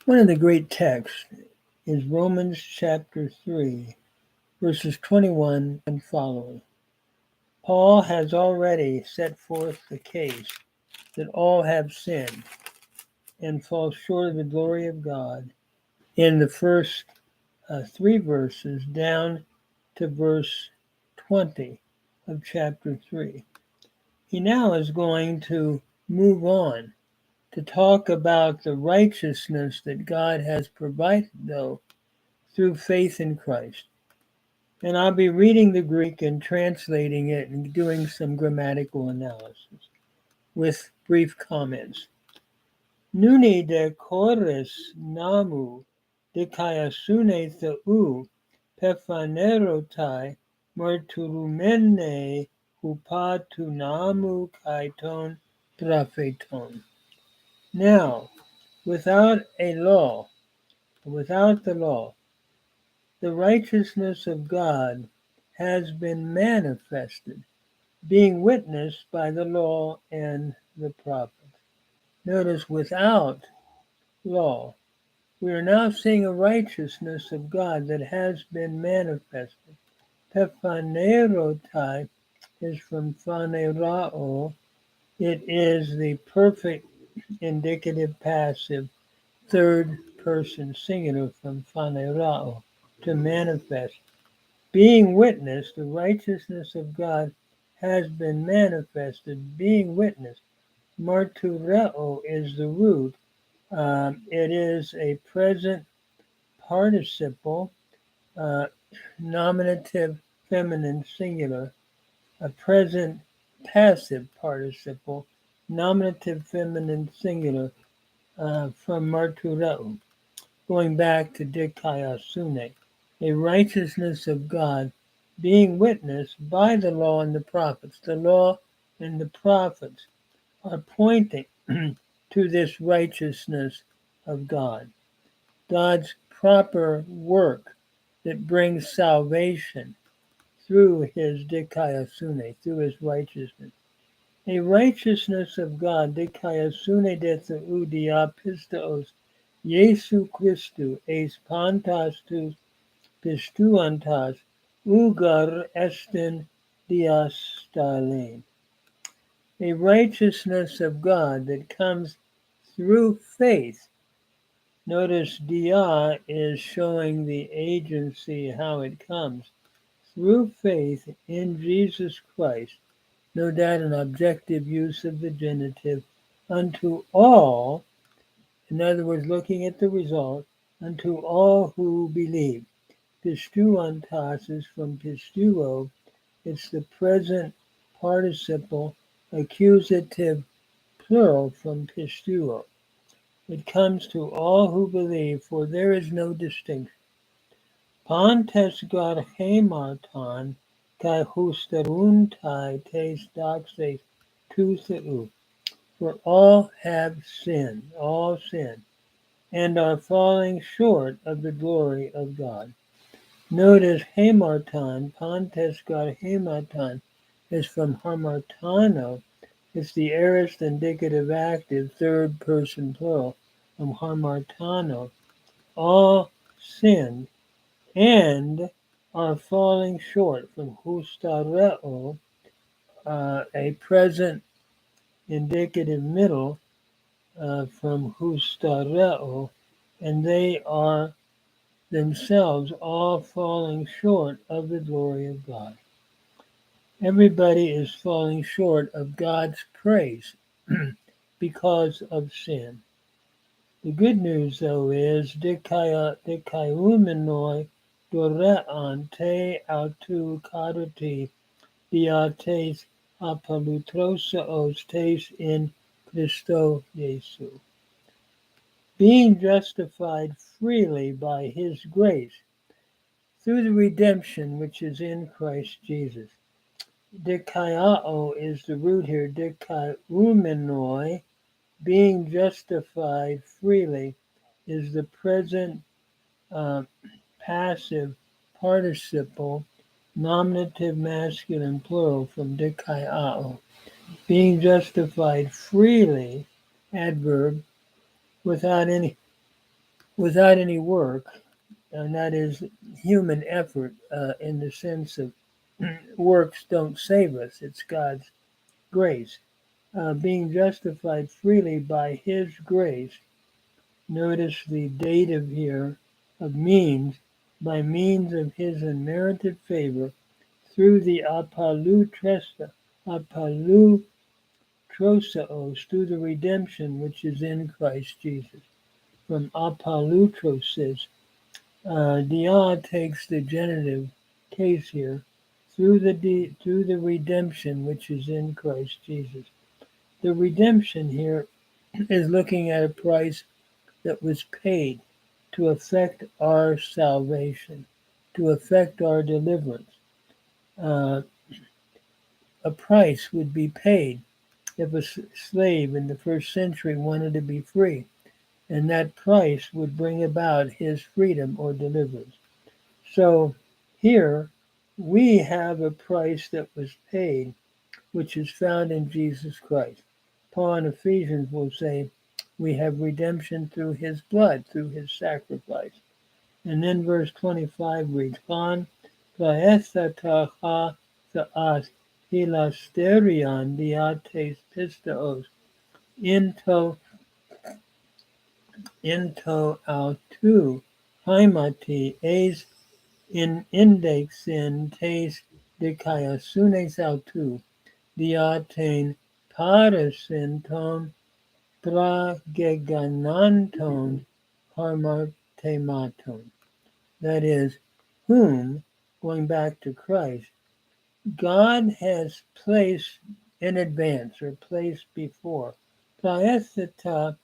One of the great texts is Romans chapter 3, verses 21 and following. Paul has already set forth the case that all have sinned and fall short of the glory of God in the first three verses down to verse 20 of chapter 3. He now is going to move on to talk about the righteousness that God has provided, though, through faith in Christ. And I'll be reading the Greek and translating it and doing some grammatical analysis with brief comments. Nuni de chores namu de kaiasune theou pephanerotai marturumene hupatu namu kaiton propheton. Now, without the law, the righteousness of God has been manifested, being witnessed by the law and the prophets. Notice, without law, we are now seeing a righteousness of God that has been manifested. Pephanerotai is from phanerao. It is the perfect indicative passive third person singular from phanerao, to manifest. Being witnessed, the righteousness of God has been manifested, being witnessed. Martureo is the root. It is a present participle, nominative feminine singular, a present passive participle, nominative feminine singular, from martureo, going back to dikaiasune, a righteousness of God being witnessed by the law and the prophets. The law and the prophets are pointing to this righteousness of God, God's proper work that brings salvation through his dikaiasune, through his righteousness. A righteousness of God, dikaiasune de theou diapistos, Jesu Christu, eis pantas tus pistuantas, ugar estin diastalein. A righteousness of God that comes through faith. Notice dia is showing the agency, how it comes. Through faith in Jesus Christ, no doubt an objective use of the genitive, unto all, in other words, looking at the result, unto all who believe. Pistuantas is from pistuo. It's the present participle accusative plural from pistuo. It comes to all who believe, for there is no distinction. Pantes gar hemarton kai husteruntai tes doxes tu theou. For all have sinned, and are falling short of the glory of God. Notice hamarton, pantes gar hamarton, is from hamartano. It's the aorist indicative active, third person plural, from hamartano. All sinned and are falling short, from hustareo, a present indicative middle, from hustareo, and they are themselves all falling short of the glory of God. Everybody is falling short of God's praise because of sin. The good news, though, is dikaiumenoi dorean te autu kadoti diates apalutrosaos tes in Christo Jesu. Being justified freely by his grace through the redemption which is in Christ Jesus. Dikaiao is the root here, dikaiumenoi, being justified freely, is the present passive participle, nominative masculine plural from dikaiao. Being justified freely, adverb, without any without any work, and that is human effort in the sense of works don't save us, it's God's grace. Being justified freely by His grace. Notice the dative here of means, by means of His unmerited favor through the apolutrosos, through the redemption which is in Christ Jesus. From apolutrosis, dia takes the genitive case here, through the redemption which is in Christ Jesus. The redemption here is looking at a price that was paid to effect our salvation, to effect our deliverance. Uh, a price would be paid if a slave in the first century wanted to be free, and that price would bring about his freedom or deliverance. So here we have a price that was paid, which is found in Jesus Christ. Paul in Ephesians will say, we have redemption through his blood, through his sacrifice. And then verse 25 reads, Pan praesthata ha theas hilasterion diates pistaos into autou haimati eis in indexin tes dikaiasunes autou diatein parasinton pragegananton harmatematon. That is, whom, going back to Christ, God has placed in advance or placed before. Praestheta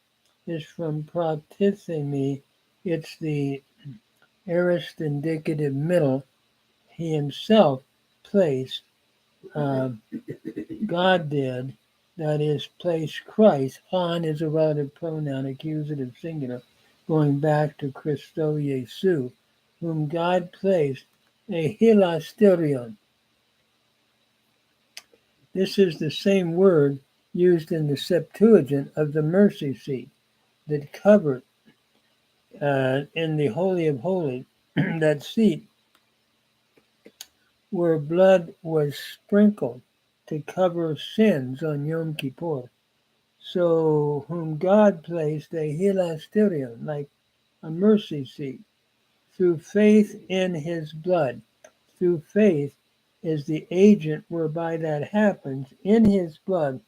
is from pratithemi. It's the aorist indicative middle. He himself placed, God did, that is, placed Christ. Han is a relative pronoun, accusative singular, going back to Christo Jesu, whom God placed a hilasterion. This is the same word used in the Septuagint of the mercy seat that covered in the Holy of Holies, that seat where blood was sprinkled to cover sins on Yom Kippur. So whom God placed a hilasterion, like a mercy seat, through faith in his blood. Through faith is the agent whereby that happens in his blood,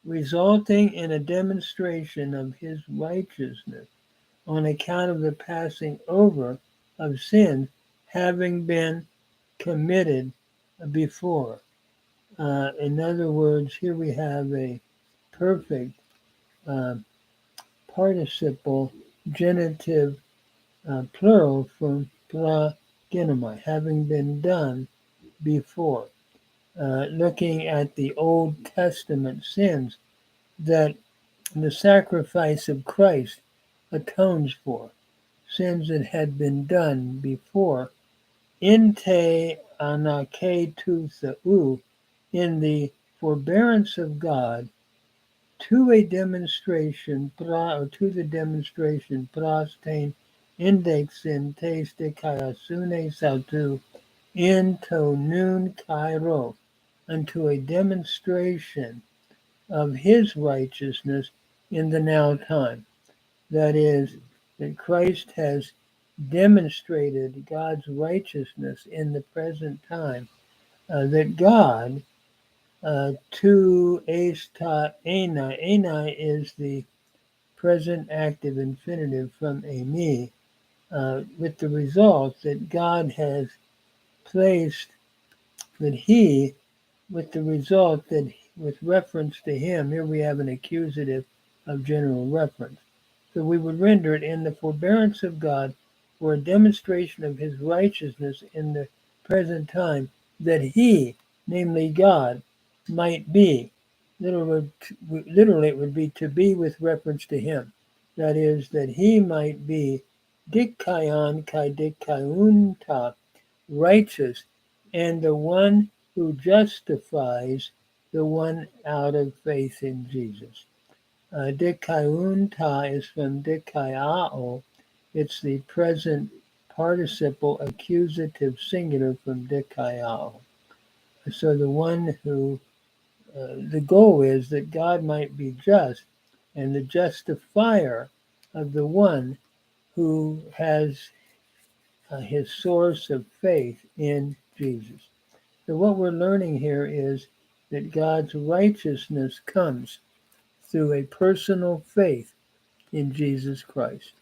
resulting in a demonstration of his righteousness on account of the passing over of sins having been committed before. In other words, here we have a perfect participle genitive plural from pragenomai, having been done before. Looking at the Old Testament sins that the sacrifice of Christ atones for, sins that had been done before, inte anake tu theou, in the forbearance of God, to a demonstration, or to the demonstration, prostain indexin tes dikaiasune sautu, into nun kairo, unto a demonstration of his righteousness in the now time. That is, that Christ has demonstrated God's righteousness in the present time, that God, to esta enai is the present active infinitive from emi, with the result that God has placed, that he, with the result that with reference to him, here we have an accusative of general reference. So we would render it in the forbearance of God for a demonstration of his righteousness in the present time, that he, namely God, might be. Literally, it would be to be with reference to him. That is, that he might be dikaion kai dikaiunta, righteous, and the one who justifies the one out of faith in Jesus. Dikaiunta is from dikaiao. It's the present participle accusative singular from dikaiao. So the goal is that God might be just and the justifier of the one who has his source of faith in Jesus. So what we're learning here is that God's righteousness comes through a personal faith in Jesus Christ.